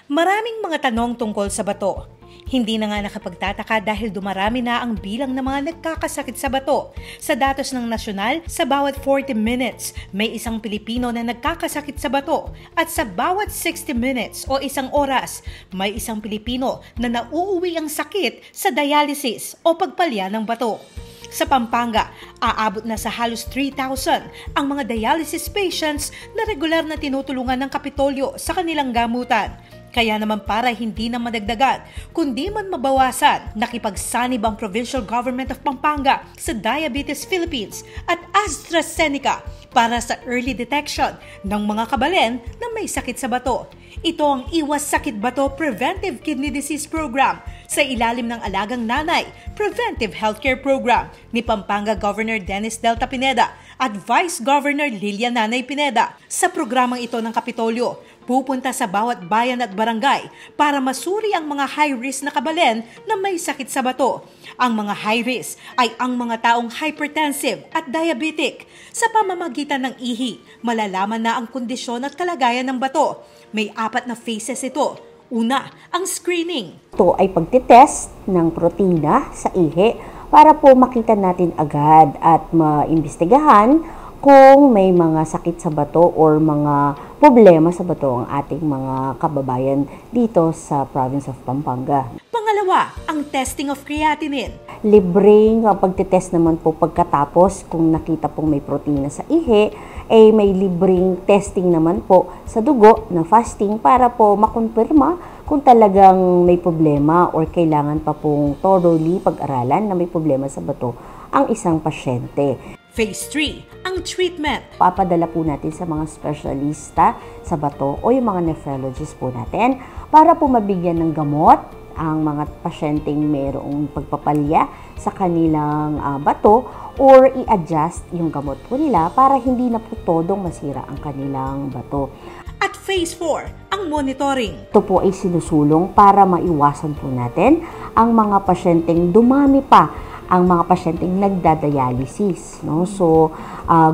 Maraming mga tanong tungkol sa bato. Hindi na nga nakapagtataka dahil dumarami na ang bilang ng mga nagkakasakit sa bato. Sa datos ng nasyonal, sa bawat 40 minutes, may isang Pilipino na nagkakasakit sa bato. At sa bawat 60 minutes o isang oras, may isang Pilipino na nauuwi ang sakit sa dialysis o pagpalya ng bato. Sa Pampanga, aabot na sa halos 3,000 ang mga dialysis patients na regular na tinutulungan ng Kapitolyo sa kanilang gamutan. Kaya naman para hindi na madagdagan, kundi man mabawasan, nakipagsanib ang Provincial Government of Pampanga sa Diabetes Philippines at AstraZeneca para sa early detection ng mga kabalen na may sakit sa bato. Ito ang Iwas Sakit Bato Preventive Kidney Disease Program sa ilalim ng Alagang Nanay Preventive Healthcare Program ni Pampanga Governor Dennis Delta Pineda at Vice Governor Lilia Nanay Pineda. Sa programang ito ng Kapitolyo, pupunta sa bawat bayan at barangay para masuri ang mga high-risk na kabalen na may sakit sa bato. Ang mga high-risk ay ang mga taong hypertensive at diabetic. Sa pamamagitan ng ihi, malalaman na ang kondisyon at kalagayan ng bato. May 4 na phases ito. Una, ang screening. Ito ay pagtitest ng protina sa ihi para po makita natin agad at maimbestigahan kung may mga sakit sa bato or mga problema sa bato ang ating mga kababayan dito sa province of Pampanga. Pangalawa, ang testing of creatinine. Libreng pagtitest naman po pagkatapos kung nakita pong may protina sa ihi, may libreng testing naman po sa dugo na fasting para po makumpirma kung talagang may problema or kailangan pa pong thoroughly pag-aralan na may problema sa bato ang isang pasyente. Phase 3, ang treatment. Papadala po natin sa mga specialista sa bato o yung mga nephrologist po natin para po mabigyan ng gamot ang mga pasyenteng mayroong pagpapalya sa kanilang bato or i-adjust yung gamot po nila para hindi na po todong masira ang kanilang bato. At Phase 4, ang monitoring. Ito po ay sinusulong para maiwasan po natin ang mga pasyenteng dumami pa ang mga pasyenteng nagdadialysis, no? So,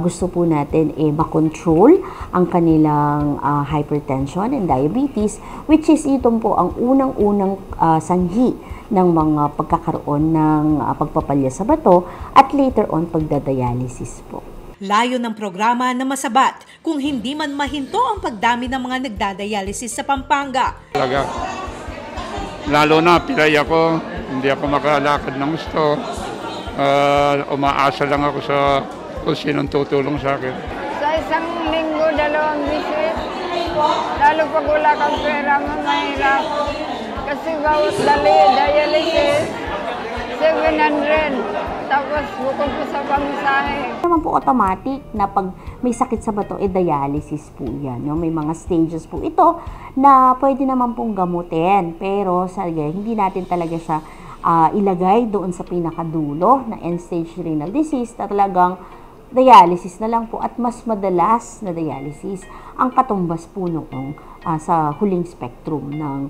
gusto po natin makontrol ang kanilang hypertension and diabetes, which is itong po ang unang-unang sanhi ng mga pagkakaroon ng pagpapalya sa bato at later on pagdadialysis po. Layo ng programa na masabat kung hindi man mahinto ang pagdami ng mga nagdadialysis sa Pampanga. Talaga, lalo na pilay ako, hindi ako makalakad ng gusto. Umaasa lang ako sa kung sinong tutulong sa akin. Sa isang linggo, 2 visit. Lalo pag wala kang pera, mahirap. Kasi bawat dialysis, 700. Tapos bukod po sa pamasahe. Naman po automatic na pag may sakit sa bato, dialysis po yan. No? May mga stages po ito na pwede naman pong gamutin. Pero hindi natin talaga siya ilagay doon sa pinakadulo na end-stage renal disease na talagang dialysis na lang po at mas madalas na dialysis ang katumbas po noong sa huling spectrum ng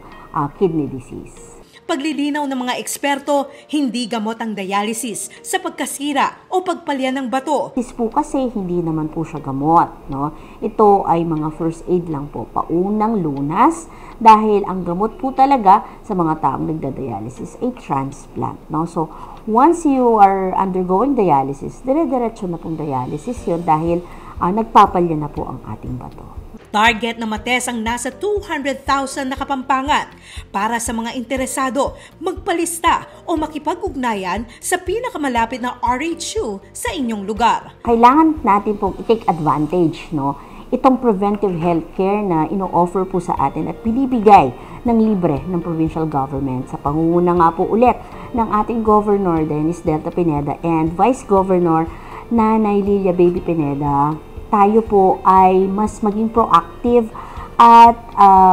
kidney disease. Paglilinaw ng mga eksperto, hindi gamot ang dialysis sa pagkasira o pagpalya ng bato. Dialysis po kasi hindi naman po siya gamot, no? Ito ay mga first aid lang po, paunang lunas, dahil ang gamot po talaga sa mga taong nagda-dialysis ay transplant, no? So, once you are undergoing dialysis, dire-diretso na pong dialysis yun dahil nagpapalya na po ang ating bato. Target na mates ang nasa 200,000 na Kapampangan. Para sa mga interesado, magpalista o makipag-ugnayan sa pinakamalapit na RHU sa inyong lugar. Kailangan natin pong i-take advantage, no? Itong preventive healthcare na ino-offer po sa atin at binibigay ng libre ng provincial government sa pangunguna nga po ulit ng ating Governor Dennis Delta Pineda and Vice Governor Nanay Lilia Baby Pineda. Tayo po ay mas maging proactive at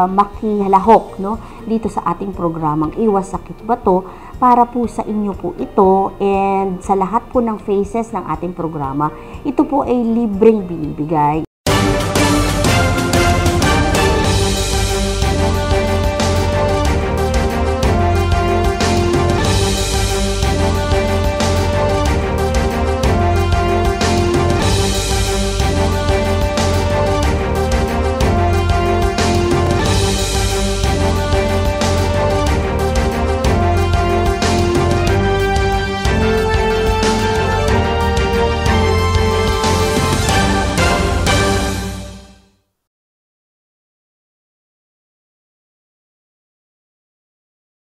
makihalahok, no, dito sa ating programang Iwas Sakit Bato para po sa inyo po ito, and sa lahat po ng phases ng ating programa, ito po ay libreng binibigay.